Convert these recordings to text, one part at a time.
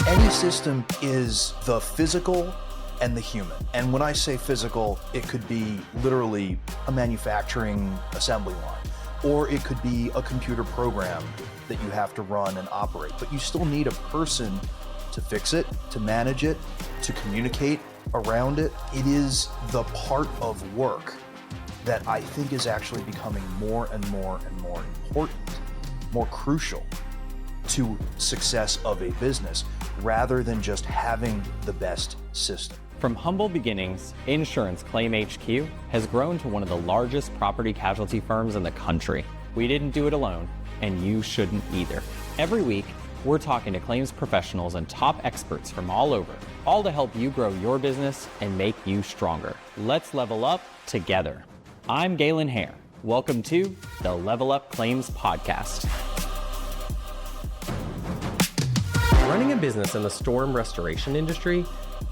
Any system is the physical and the human. And when I say physical, it could be literally a manufacturing assembly line, or it could be a computer program that you have to run and operate. But you still need a person to fix it, to manage it, to communicate around it. It is the part of work that I think is actually becoming more and more and more important, more crucial to success of a business, rather than just having the best system. From humble beginnings, Insurance Claim HQ has grown to one of the largest property casualty firms in the country. We didn't do it alone, and you shouldn't either. Every week, we're talking to claims professionals and top experts from all over, all to help you grow your business and make you stronger. Let's level up together. I'm Galen Hare. Welcome to the Level Up Claims Podcast. Running a business in the storm restoration industry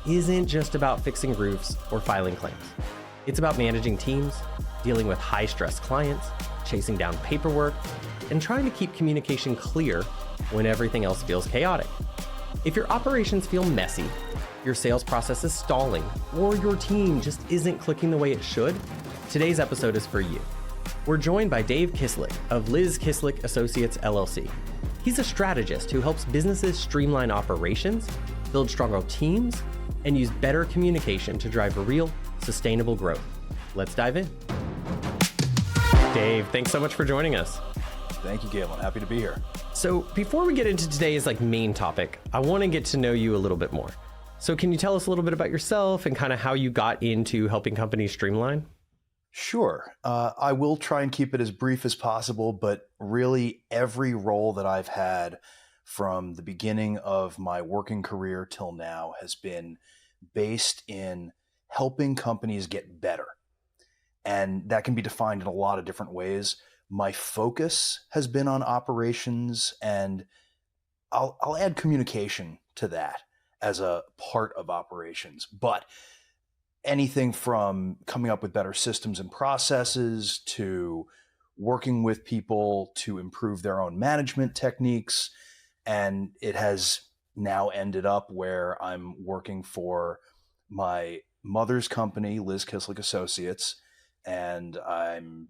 isn't just about fixing roofs or filing claims. It's about managing teams, dealing with high-stress clients, chasing down paperwork, and trying to keep communication clear when everything else feels chaotic. If your operations feel messy, your sales process is stalling, or your team just isn't clicking the way it should, today's episode is for you. We're joined by Dave Kislik of Liz Kislik Associates LLC. He's a strategist who helps businesses streamline operations, build stronger teams, and use better communication to drive real, sustainable growth. Let's dive in. Dave, thanks so much for joining us. Thank you, Galen. Happy to be here. So before we get into today's main topic, I want to get to know you a little bit more. So can you tell us a little bit about yourself and kind of how you got into helping companies streamline? Sure. I will try and keep it as brief as possible, but really every role that I've had from the beginning of my working career till now has been based in helping companies get better. And that can be defined in a lot of different ways. My focus has been on operations, and I'll add communication to that as a part of operations. But anything from coming up with better systems and processes to working with people to improve their own management techniques. And it has now ended up where I'm working for my mother's company, Liz Kislik Associates, and I'm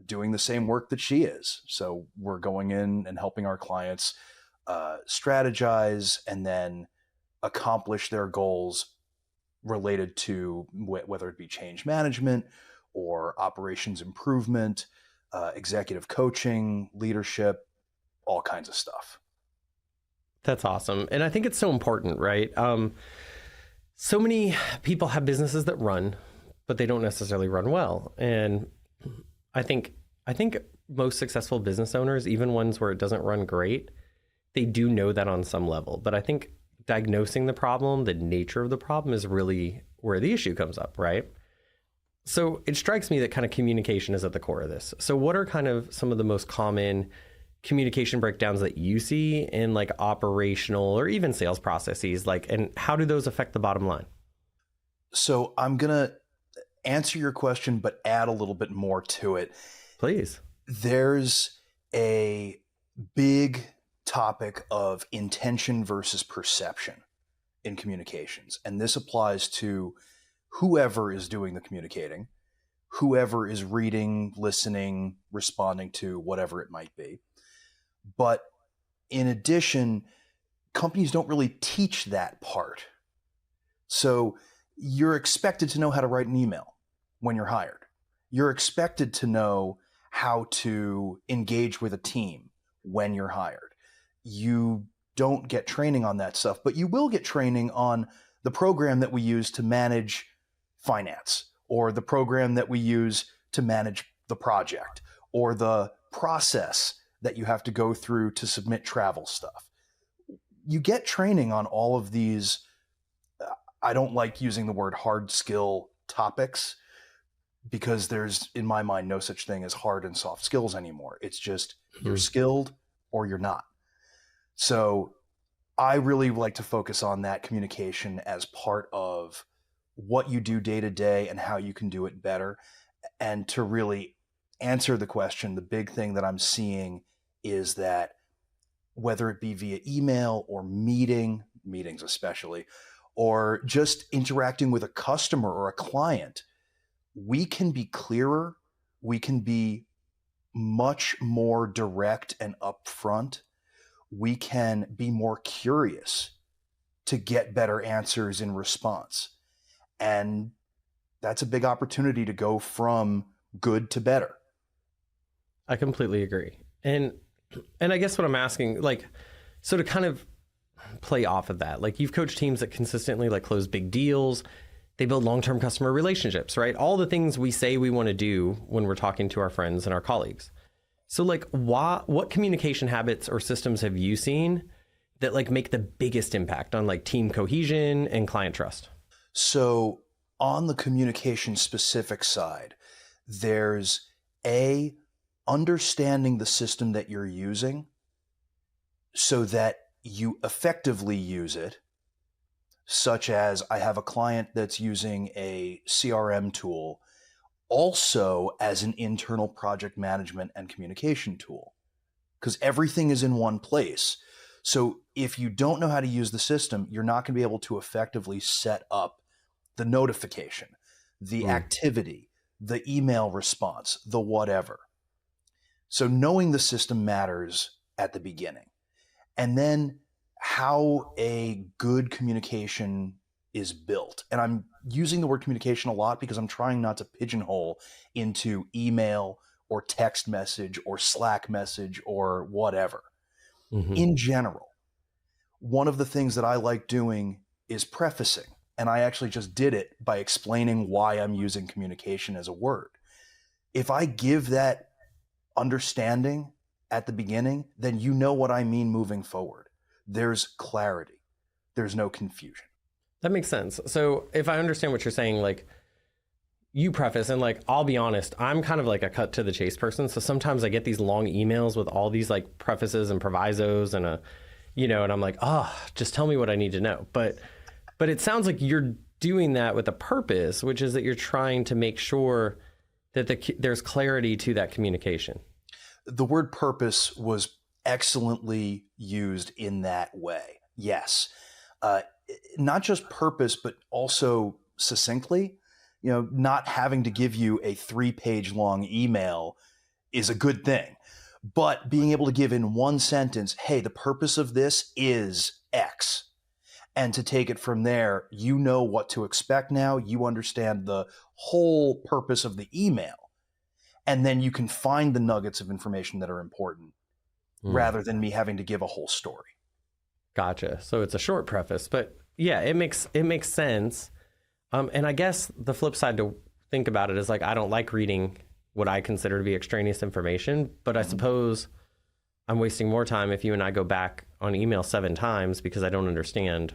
doing the same work that she is. So we're going in and helping our clients strategize and then accomplish their goals related to whether it be change management or operations improvement, executive coaching, leadership, all kinds of stuff. That's awesome. And I think it's so important, right? So many people have businesses that run, but they don't necessarily run well. And I think most successful business owners, even ones where it doesn't run great, they do know that on some level. But I think diagnosing the problem, the nature of the problem is really where the issue comes up, right? So it strikes me that kind of communication is at the core of this. So what are kind of some of the most common communication breakdowns that you see in operational or even sales processes, and how do those affect the bottom line? So I'm going to answer your question, but add a little bit more to it. Please. There's a big topic of intention versus perception in communications. And this applies to whoever is doing the communicating, whoever is reading, listening, responding to whatever it might be. But in addition, companies don't really teach that part. So you're expected to know how to write an email when you're hired. You're expected to know how to engage with a team when you're hired. You don't get training on that stuff, but you will get training on the program that we use to manage finance, or the program that we use to manage the project, or the process that you have to go through to submit travel stuff. You get training on all of these. I don't like using the word hard skill topics because there's, in my mind, no such thing as hard and soft skills anymore. It's just you're skilled or you're not. So I really like to focus on that communication as part of what you do day to day and how you can do it better. And to really answer the question, the big thing that I'm seeing is that whether it be via email or meeting, meetings especially, or just interacting with a customer or a client, we can be clearer. We can be much more direct and upfront. We can be more curious to get better answers in response. And that's a big opportunity to go from good to better. I completely agree. And I guess what I'm asking, like, so to kind of play off of that, like you've coached teams that consistently like close big deals, they build long-term customer relationships, right? All the things we say we want to do when we're talking to our friends and our colleagues. So like what communication habits or systems have you seen that like make the biggest impact on like team cohesion and client trust? So on the communication specific side, there's understanding the system that you're using so that you effectively use it, such as I have a client that's using a CRM tool also as an internal project management and communication tool, because everything is in one place. So if you don't know how to use the system, you're not going to be able to effectively set up the notification, the activity, the email response, the whatever. So knowing the system matters at the beginning. And then how a good communication is built. And I'm using the word communication a lot because I'm trying not to pigeonhole into email or text message or Slack message or whatever. Mm-hmm. In general, one of the things that I like doing is prefacing. And I actually just did it by explaining why I'm using communication as a word. If I give that understanding at the beginning, then you know what I mean moving forward. There's clarity. There's no confusion. That makes sense. So if I understand what you're saying, like you preface, and like, I'll be honest, I'm kind of like a cut to the chase person. So sometimes I get these long emails with all these like prefaces and provisos and and I'm like, just tell me what I need to know. But it sounds like you're doing that with a purpose, which is that you're trying to make sure that there's clarity to that communication. The word purpose was excellently used in that way. Yes. Not just purpose, but also succinctly, not having to give you a 3-page long email is a good thing, but being able to give in one sentence, hey, the purpose of this is X. And to take it from there, you know what to expect now. You understand the whole purpose of the email. And then you can find the nuggets of information that are important rather than me having to give a whole story. Gotcha. So it's a short preface, but yeah, it makes sense. And I guess the flip side to think about it is like, I don't like reading what I consider to be extraneous information, but I suppose I'm wasting more time if you and I go back on email 7 times because I don't understand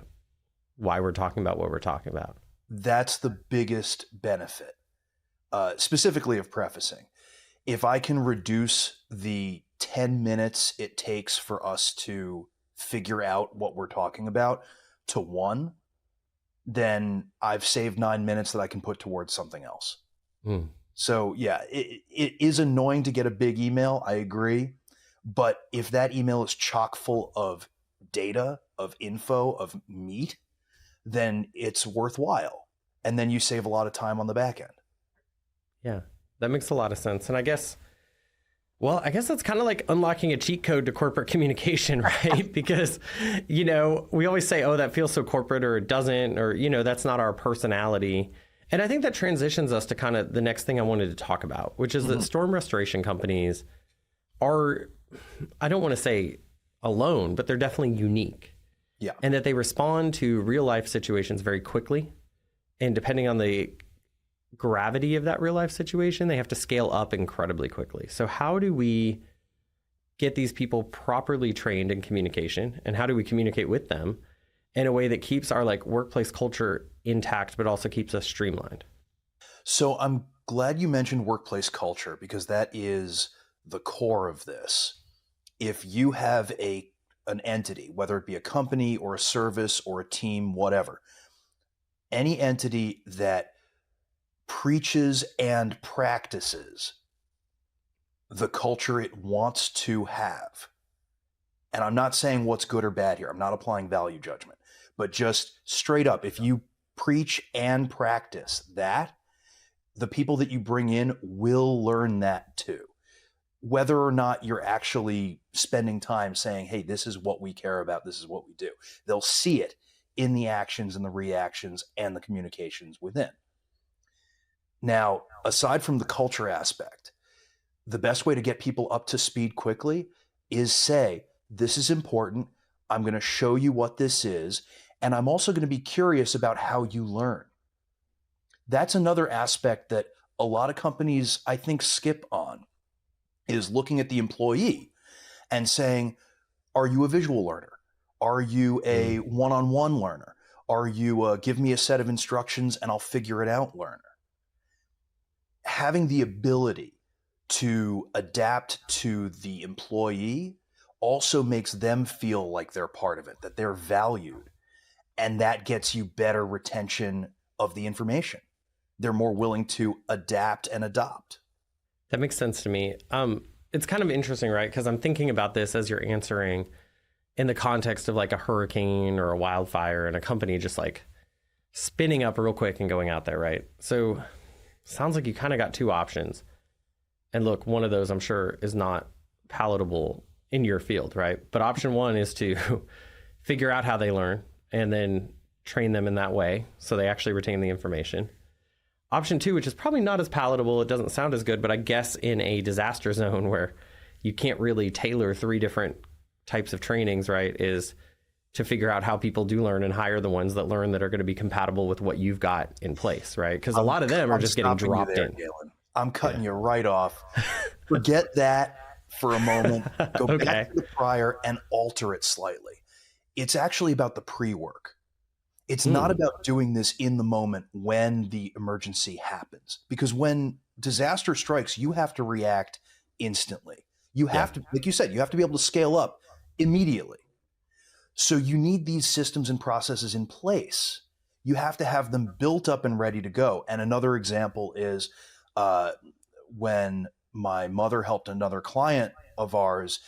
why we're talking about what we're talking about. That's the biggest benefit, specifically of prefacing. If I can reduce the 10 minutes it takes for us to figure out what we're talking about to 1, then I've saved 9 minutes that I can put towards something else. So yeah, it is annoying to get a big email. I agree. But if that email is chock full of data, of info, of meat, then it's worthwhile. And then you save a lot of time on the back end. Yeah, that makes a lot of sense. And I guess that's kind of like unlocking a cheat code to corporate communication, right? Because, we always say, oh, that feels so corporate, or it doesn't, or, that's not our personality. And I think that transitions us to kind of the next thing I wanted to talk about, which is that storm restoration companies are, I don't want to say alone, but they're definitely unique. Yeah. And that they respond to real life situations very quickly. And depending on the gravity of that real life situation, they have to scale up incredibly quickly. So how do we get these people properly trained in communication, and how do we communicate with them in a way that keeps our like workplace culture intact, but also keeps us streamlined? So I'm glad you mentioned workplace culture, because that is the core of this. If you have an entity, whether it be a company or a service or a team, whatever, any entity that preaches and practices the culture it wants to have, and I'm not saying what's good or bad here, I'm not applying value judgment, but just straight up, if you preach and practice that, the people that you bring in will learn that too. Whether or not you're actually spending time saying, hey, this is what we care about, this is what we do. They'll see it in the actions and the reactions and the communications within. Now, aside from the culture aspect, the best way to get people up to speed quickly is say, this is important. I'm going to show you what this is. And I'm also going to be curious about how you learn. That's another aspect that a lot of companies, I think, skip on, is looking at the employee and saying, are you a visual learner? Are you a one-on-one learner? Are you give me a set of instructions and I'll figure it out learner? Having the ability to adapt to the employee also makes them feel like they're part of it, that they're valued. And that gets you better retention of the information. They're more willing to adapt and adopt. That makes sense to me. It's kind of interesting, right? Because I'm thinking about this as you're answering in the context of like a hurricane or a wildfire and a company just like spinning up real quick and going out there, right? So sounds like you kind of got two options. And look, one of those I'm sure is not palatable in your field, right? But option one is to figure out how they learn and then train them in that way so they actually retain the information. Option two, which is probably not as palatable, it doesn't sound as good, but I guess in a disaster zone where you can't really tailor three different types of trainings, right, is to figure out how people do learn and hire the ones that learn that are going to be compatible with what you've got in place, right? Because a lot of them are just getting dropped in. Galen. I'm cutting you right off. Forget that for a moment. Go back to the prior and alter it slightly. It's actually about the pre-work. It's not about doing this in the moment when the emergency happens. Because when disaster strikes, you have to react instantly. You have to, like you said, you have to be able to scale up immediately. So you need these systems and processes in place. You have to have them built up and ready to go. And another example is when my mother helped another client of ours,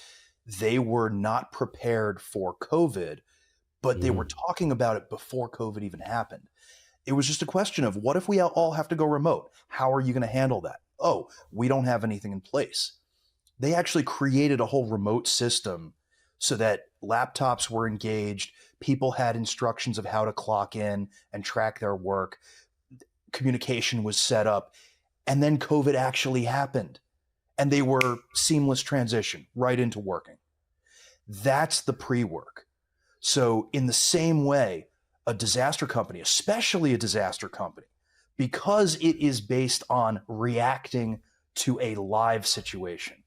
they were not prepared for COVID, but they were talking about it before COVID even happened. It was just a question of, what if we all have to go remote? How are you going to handle that? Oh, we don't have anything in place. They actually created a whole remote system so that laptops were engaged. People had instructions of how to clock in and track their work. Communication was set up. And then COVID actually happened. And they were seamless transition right into working. That's the pre-work. So in the same way, a disaster company, especially a disaster company, because it is based on reacting to a live situation,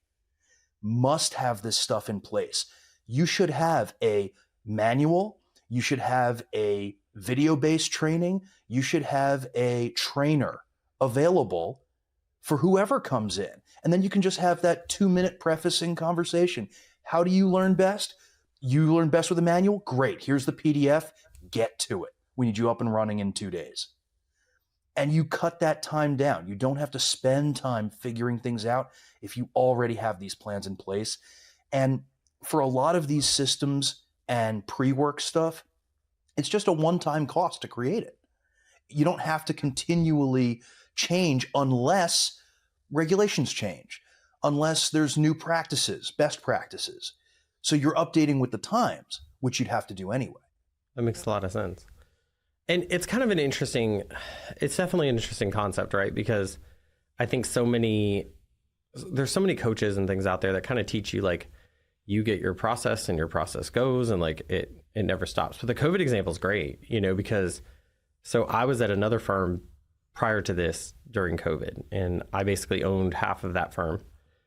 must have this stuff in place. You should have a manual. You should have a video-based training. You should have a trainer available for whoever comes in. And then you can just have that 2-minute prefacing conversation. How do you learn best? You learn best with a manual? Great. Here's the PDF. Get to it. We need you up and running in 2 days. And you cut that time down. You don't have to spend time figuring things out if you already have these plans in place. And for a lot of these systems and pre-work stuff, it's just a one-time cost to create it. You don't have to continually change unless regulations change, unless there's new practices, best practices. So you're updating with the times, which you'd have to do anyway. That makes a lot of sense. And it's kind of it's definitely an interesting concept, right? Because I think there's so many coaches and things out there that kind of teach you, like, you get your process and your process goes and like it never stops. But the COVID example is great, because so I was at another firm prior to this during COVID, and I basically owned half of that firm.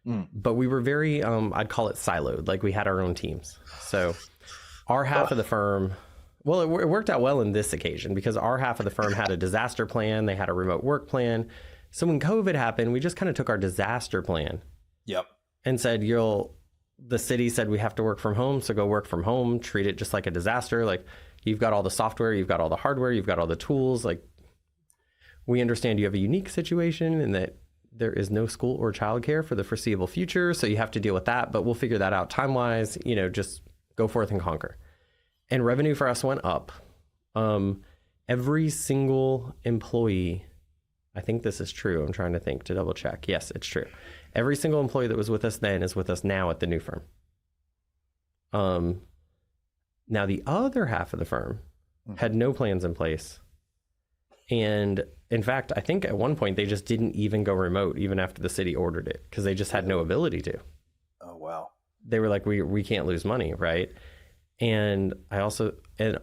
But we were very, I'd call it siloed, like we had our own teams. So our half of the firm, well, it worked out well in this occasion because our half of the firm had a disaster plan. They had a remote work plan. So when COVID happened, we just kind of took our disaster plan and said, the city said we have to work from home. So go work from home, treat it just like a disaster. Like, you've got all the software, you've got all the hardware, you've got all the tools. Like, we understand you have a unique situation and that there is no school or childcare for the foreseeable future. So you have to deal with that, but we'll figure that out time-wise, just go forth and conquer. And revenue for us went up Every single employee, I think this is true. I'm trying to think to double check. Yes, it's true. Every single employee that was with us then is with us now at the new firm. Now the other half of the firm had no plans in place. And in fact, I think at one point they just didn't even go remote even after the city ordered it because they just had no ability to. Oh, wow. They were like, we can't lose money, right? And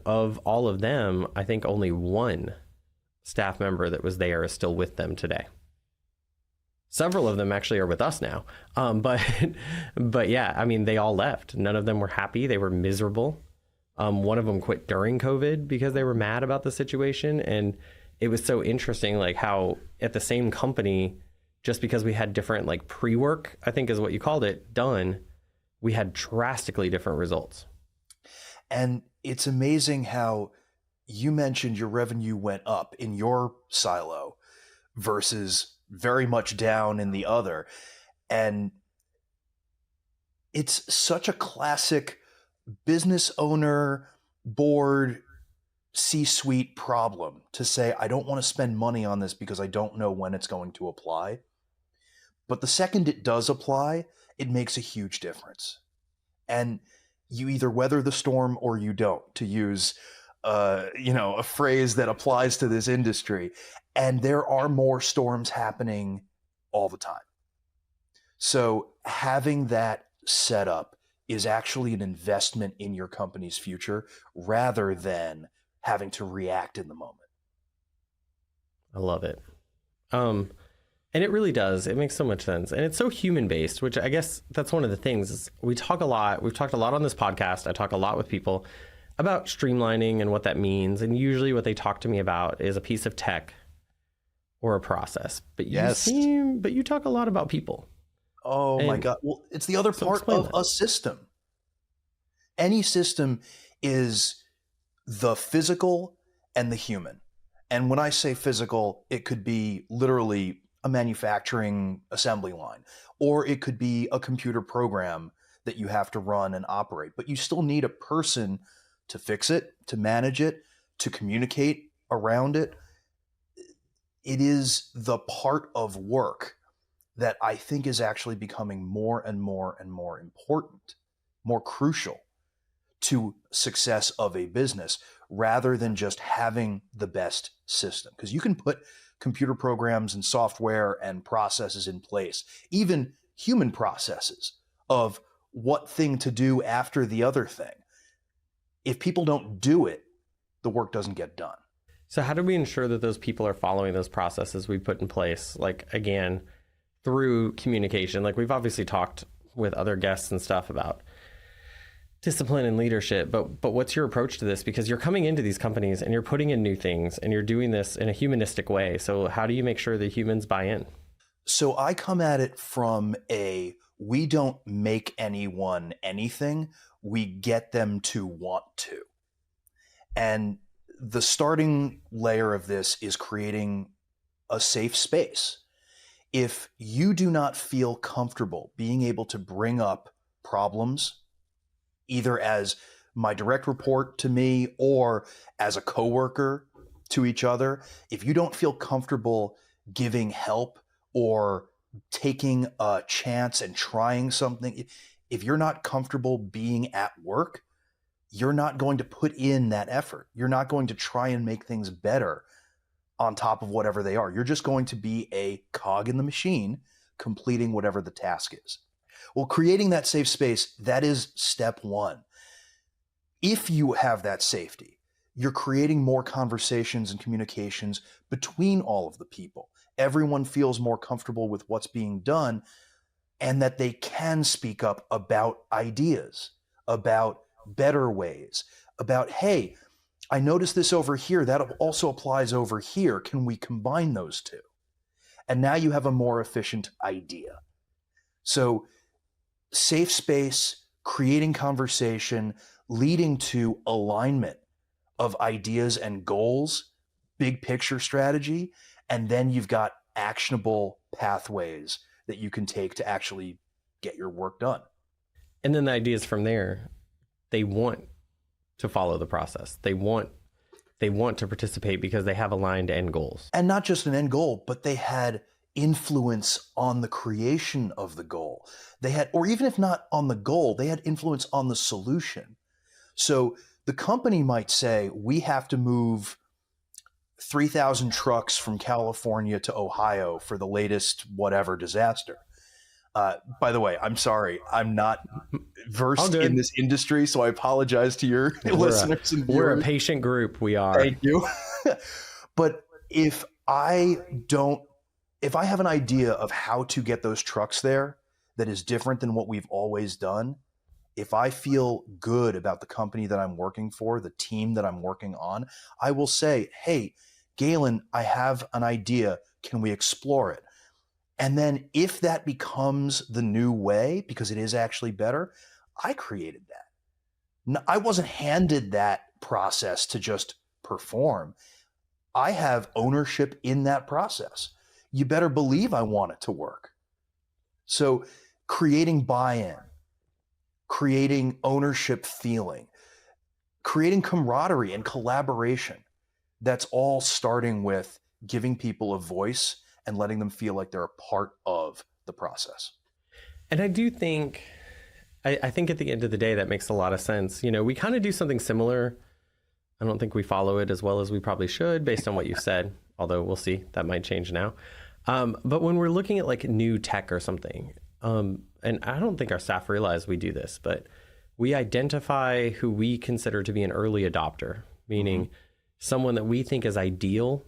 of all of them, I think only one staff member that was there is still with them today. Several of them actually are with us now. But yeah, I mean, they all left. None of them were happy. They were miserable. One of them quit during COVID because they were mad about the situation. And it was so interesting, like how at the same company, just because we had different like pre-work, I think is what you called it, done, we had drastically different results. And it's amazing how you mentioned your revenue went up in your silo versus very much down in the other. And it's such a classic business owner, board, C-suite problem to say, I don't want to spend money on this because I don't know when it's going to apply. But the second it does apply, it makes a huge difference. And you either weather the storm or you don't, to use a phrase that applies to this industry. And there are more storms happening all the time. So having that set up is actually an investment in your company's future rather than having to react in the moment. I love it. And it really does. It makes so much sense. And it's so human based, which I guess that's one of the things is we talk a lot. We've talked a lot on this podcast. I talk a lot with people about streamlining and what that means. And usually what they talk to me about is a piece of tech or a process. But you talk a lot about people. Oh my God. Well, it's the other part of a system. Any system is the physical and the human. And when I say physical, it could be literally a manufacturing assembly line, or it could be a computer program that you have to run and operate. But you still need a person to fix it, to manage it, to communicate around it. It is the part of work that I think is actually becoming more and more and more important, more crucial to success of a business rather than just having the best system. Because you can put computer programs and software and processes in place, even human processes of what thing to do after the other thing. If people don't do it, the work doesn't get done. So how do we ensure that those people are following those processes we put in place? Like, again, through communication, like we've obviously talked with other guests and stuff about discipline and leadership, but what's your approach to this? Because you're coming into these companies and you're putting in new things and you're doing this in a humanistic way. So how do you make sure the humans buy in? So I come at it from we don't make anyone anything, we get them to want to. And the starting layer of this is creating a safe space. If you do not feel comfortable being able to bring up problems, either as my direct report to me or as a coworker to each other, if you don't feel comfortable giving help or taking a chance and trying something, if you're not comfortable being at work, you're not going to put in that effort. You're not going to try and make things better on top of whatever they are. You're just going to be a cog in the machine completing whatever the task is. Well, creating that safe space, that is step one. If you have that safety, you're creating more conversations and communications between all of the people. Everyone feels more comfortable with what's being done and that they can speak up about ideas, about better ways, about, hey, I noticed this over here. That also applies over here. Can we combine those two? And now you have a more efficient idea. So safe space, creating conversation, leading to alignment of ideas and goals, big picture strategy, and then you've got actionable pathways that you can take to actually get your work done. And then the ideas from there, they want to follow the process. They want They want to participate because they have aligned end goals. And not just an end goal, but they had influence on the creation of the goal. They had, or even if not on the goal, they had influence on the solution. So the company might say, we have to move 3,000 trucks from California to Ohio for the latest whatever disaster. By the way, I'm sorry, I'm not versed in this industry, so I apologize to your listeners and viewers. We're a patient group. We are. Thank you. But if I have an idea of how to get those trucks there that is different than what we've always done, if I feel good about the company that I'm working for, the team that I'm working on, I will say, hey, Galen, I have an idea. Can we explore it? And then if that becomes the new way, because it is actually better, I created that. I wasn't handed that process to just perform. I have ownership in that process. You better believe I want it to work. So creating buy-in, creating ownership feeling, creating camaraderie and collaboration, that's all starting with giving people a voice and letting them feel like they're a part of the process. And I do think, I think at the end of the day, that makes a lot of sense. You know, we kind of do something similar. I don't think we follow it as well as we probably should based on what you said, although we'll see, that might change now. But when we're looking at like new tech or something, and I don't think our staff realize we do this, but we identify who we consider to be an early adopter, meaning someone that we think is ideal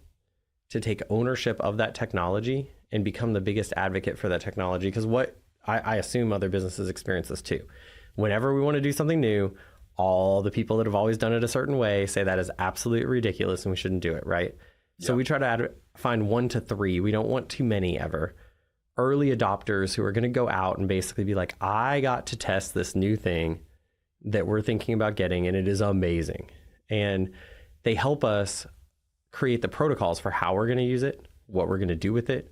to take ownership of that technology and become the biggest advocate for that technology. Because what I assume other businesses experience this too. Whenever we want to do something new, all the people that have always done it a certain way say that is absolutely ridiculous and we shouldn't do it, right? Yep. So we try to find 1 to 3. We don't want too many ever. Early adopters who are going to go out and basically be like, I got to test this new thing that we're thinking about getting, and it is amazing. And they help us create the protocols for how we're going to use it, what we're going to do with it,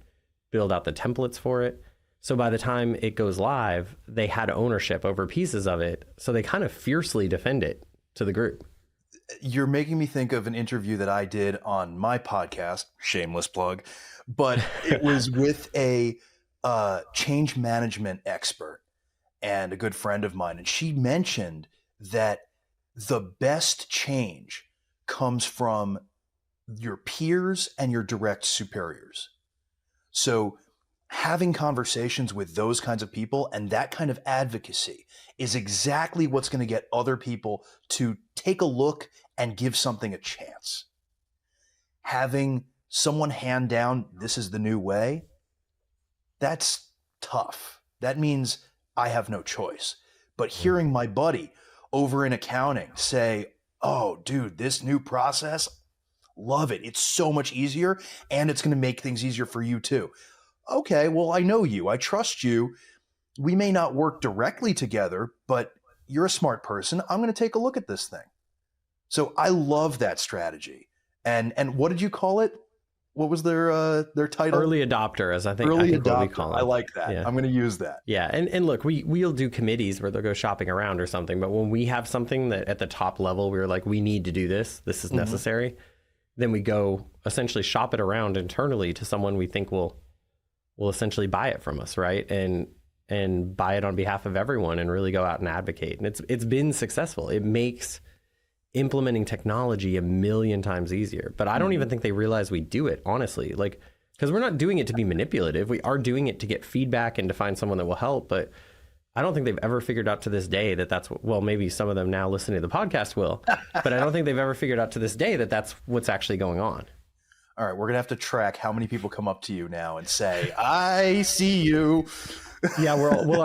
build out the templates for it. So by the time it goes live, they had ownership over pieces of it. So they kind of fiercely defend it to the group. You're making me think of an interview that I did on my podcast, shameless plug, but it was with a change management expert and a good friend of mine. And she mentioned that the best change comes from your peers and your direct superiors. So having conversations with those kinds of people and that kind of advocacy is exactly what's going to get other people to take a look and give something a chance. Having someone hand down, this is the new way, that's tough. That means I have no choice. But hearing my buddy over in accounting say, oh, dude, this new process, love it. It's so much easier, and it's going to make things easier for you too. Okay, well, I know you. I trust you. We may not work directly together, but you're a smart person. I'm going to take a look at this thing. So I love that strategy. And what did you call it? What was their title? Early adopter, as I think Early what we adopter. call it. I like that. Yeah. I'm going to use that. Yeah, and look, we'll do committees where they'll go shopping around or something. But when we have something that at the top level, we're like, we need to do this. This is necessary. Then we go essentially shop it around internally to someone we think will essentially buy it from us, right? And buy it on behalf of everyone and really go out and advocate. And it's been successful. It makes implementing technology a million times easier. But I don't even think they realize we do it, honestly. Like, because we're not doing it to be manipulative. We are doing it to get feedback and to find someone that will help. But I don't think they've ever figured out to this day that that's, well, maybe some of them now listening to the podcast will, but I don't think they've ever figured out to this day that that's what's actually going on. All right, we're going to have to track how many people come up to you now and say, I see you. Yeah, will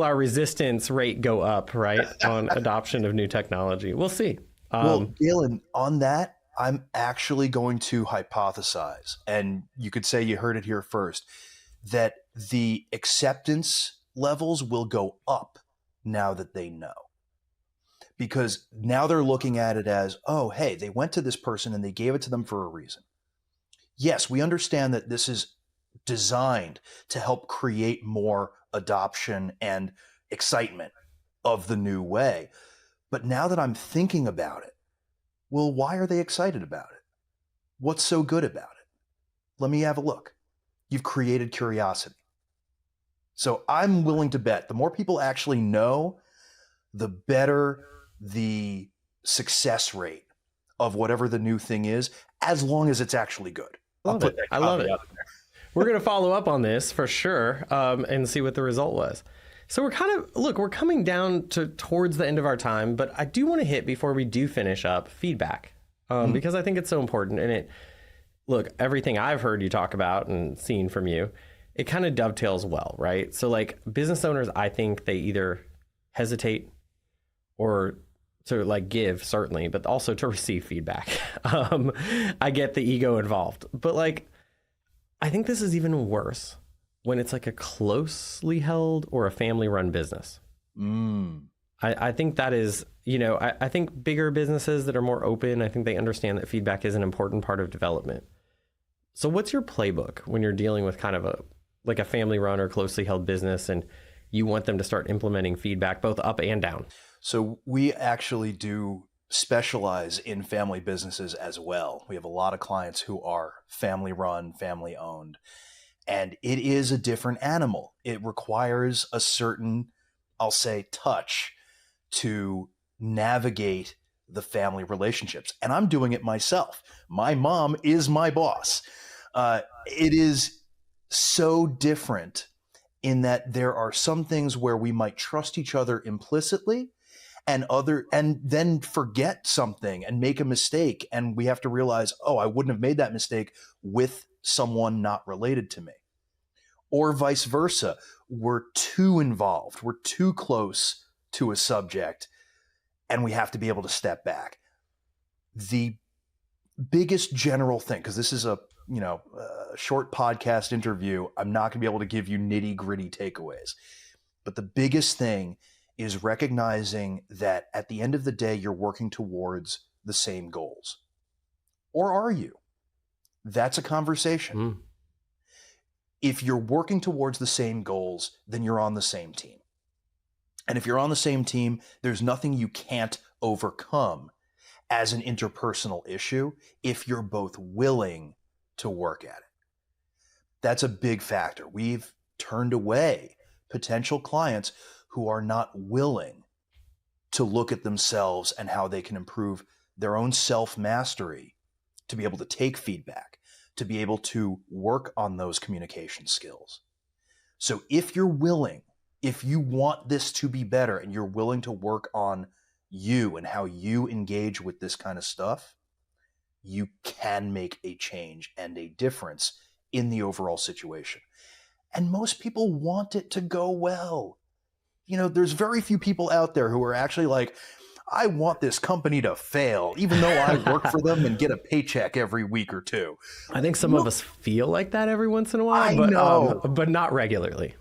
our resistance rate go up, right, on adoption of new technology? We'll see. Well, Galen, on that, I'm actually going to hypothesize, and you could say you heard it here first, that the acceptance levels will go up now that they know. Because now they're looking at it as, oh, hey, they went to this person and they gave it to them for a reason. Yes, we understand that this is designed to help create more adoption and excitement of the new way. But now that I'm thinking about it, Well, why are they excited about it? What's so good about it? Let me have a look. You've created curiosity. So I'm willing to bet the more people actually know, the better the success rate of whatever the new thing is, as long as it's actually good. I love it. We're going to follow up on this for sure, and see what the result was. So we're coming down towards the end of our time, but I do want to hit, before we do finish up, feedback, because I think it's so important. And everything I've heard you talk about and seen from you, it kind of dovetails well, right? So like business owners, I think they either hesitate or to like give, certainly, but also to receive feedback. I get the ego involved, but like, I think this is even worse when it's like a closely held or a family run business. I think that is, I think bigger businesses that are more open, I think they understand that feedback is an important part of development. So what's your playbook when you're dealing with kind of a family run or closely held business and you want them to start implementing feedback both up and down? So we actually do specialize in family businesses as well. We have a lot of clients who are family run, family owned, and it is a different animal. It requires a certain, I'll say, touch to navigate the family relationships. And I'm doing it myself. My mom is my boss. It is so different in that there are some things where we might trust each other implicitly and then forget something and make a mistake. And we have to realize, oh, I wouldn't have made that mistake with someone not related to me. Or vice versa. We're too involved. We're too close to a subject and we have to be able to step back. The biggest general thing, because this is a short podcast interview, I'm not going to be able to give you nitty gritty takeaways. But the biggest thing is recognizing that at the end of the day, you're working towards the same goals. Or are you? That's a conversation. If you're working towards the same goals, then you're on the same team. And if you're on the same team, there's nothing you can't overcome as an interpersonal issue if you're both willing to work at it. That's a big factor. We've turned away potential clients who are not willing to look at themselves and how they can improve their own self-mastery, to be able to take feedback, to be able to work on those communication skills. So if you're willing, if you want this to be better and you're willing to work on you and how you engage with this kind of stuff, you can make a change and a difference in the overall situation. And most people want it to go well. There's very few people out there who are actually like, I want this company to fail, even though I work for them and get a paycheck every week or two. I think some of us feel like that every once in a while, but not regularly.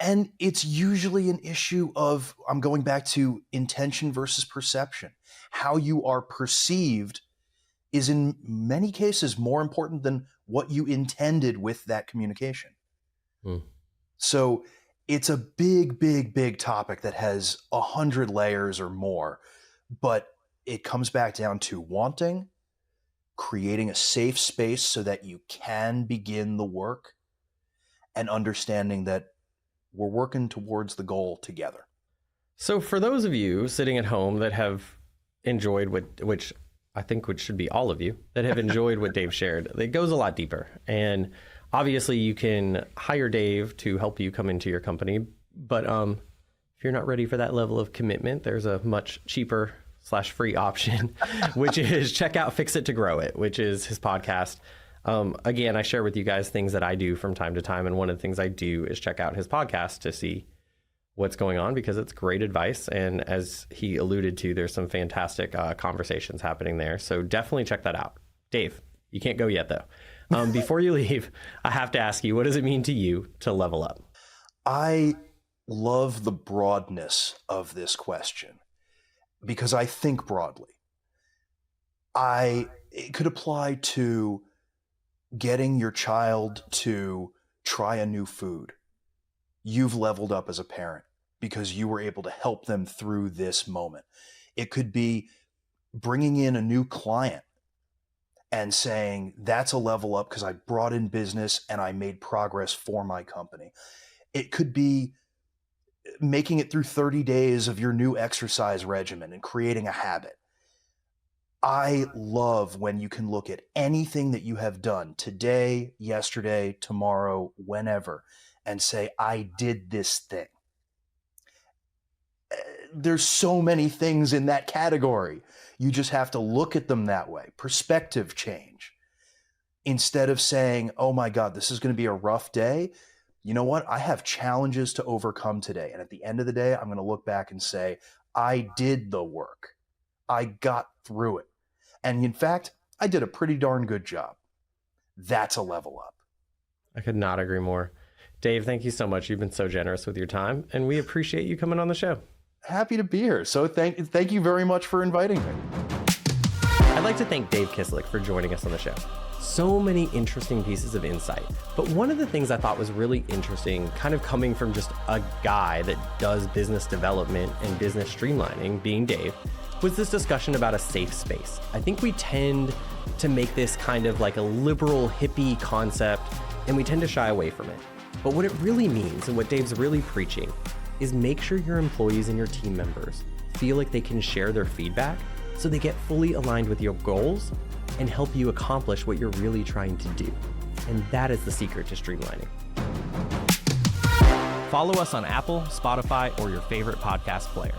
And it's usually an issue of, I'm going back to intention versus perception. How you are perceived is in many cases more important than what you intended with that communication. So it's a big, big, big topic that has 100 layers or more, but it comes back down to wanting, creating a safe space so that you can begin the work, and understanding that we're working towards the goal together. So for those of you sitting at home that have enjoyed which should be all of you that have enjoyed what Dave shared, it goes a lot deeper. And obviously you can hire Dave to help you come into your company, but if you're not ready for that level of commitment, there's a much cheaper /free option, which is check out Fix It to Grow It, which is his podcast. Again, I share with you guys things that I do from time to time. And one of the things I do is check out his podcast to see what's going on, because it's great advice. And as he alluded to, there's some fantastic conversations happening there. So definitely check that out. Dave, you can't go yet though. Before you leave, I have to ask you, what does it mean to you to level up? I love the broadness of this question because I think broadly. It could apply to getting your child to try a new food. You've leveled up as a parent because you were able to help them through this moment. It could be bringing in a new client and saying, that's a level up because I brought in business and I made progress for my company. It could be making it through 30 days of your new exercise regimen and creating a habit. I love when you can look at anything that you have done today, yesterday, tomorrow, whenever, and say, I did this thing. There's so many things in that category. You just have to look at them that way. Perspective change. Instead of saying, oh my God, this is going to be a rough day. You know what? I have challenges to overcome today. And at the end of the day, I'm going to look back and say, I did the work. I got through it. And in fact, I did a pretty darn good job. That's a level up. I could not agree more. Dave, thank you so much. You've been so generous with your time, and we appreciate you coming on the show. Happy to be here. So thank you very much for inviting me. I'd like to thank Dave Kislik for joining us on the show. So many interesting pieces of insight. But one of the things I thought was really interesting, kind of coming from just a guy that does business development and business streamlining, being Dave, was this discussion about a safe space. I think we tend to make this kind of like a liberal hippie concept, and we tend to shy away from it. But what it really means, and what Dave's really preaching, is make sure your employees and your team members feel like they can share their feedback so they get fully aligned with your goals and help you accomplish what you're really trying to do. And that is the secret to streamlining. Follow us on Apple, Spotify, or your favorite podcast player.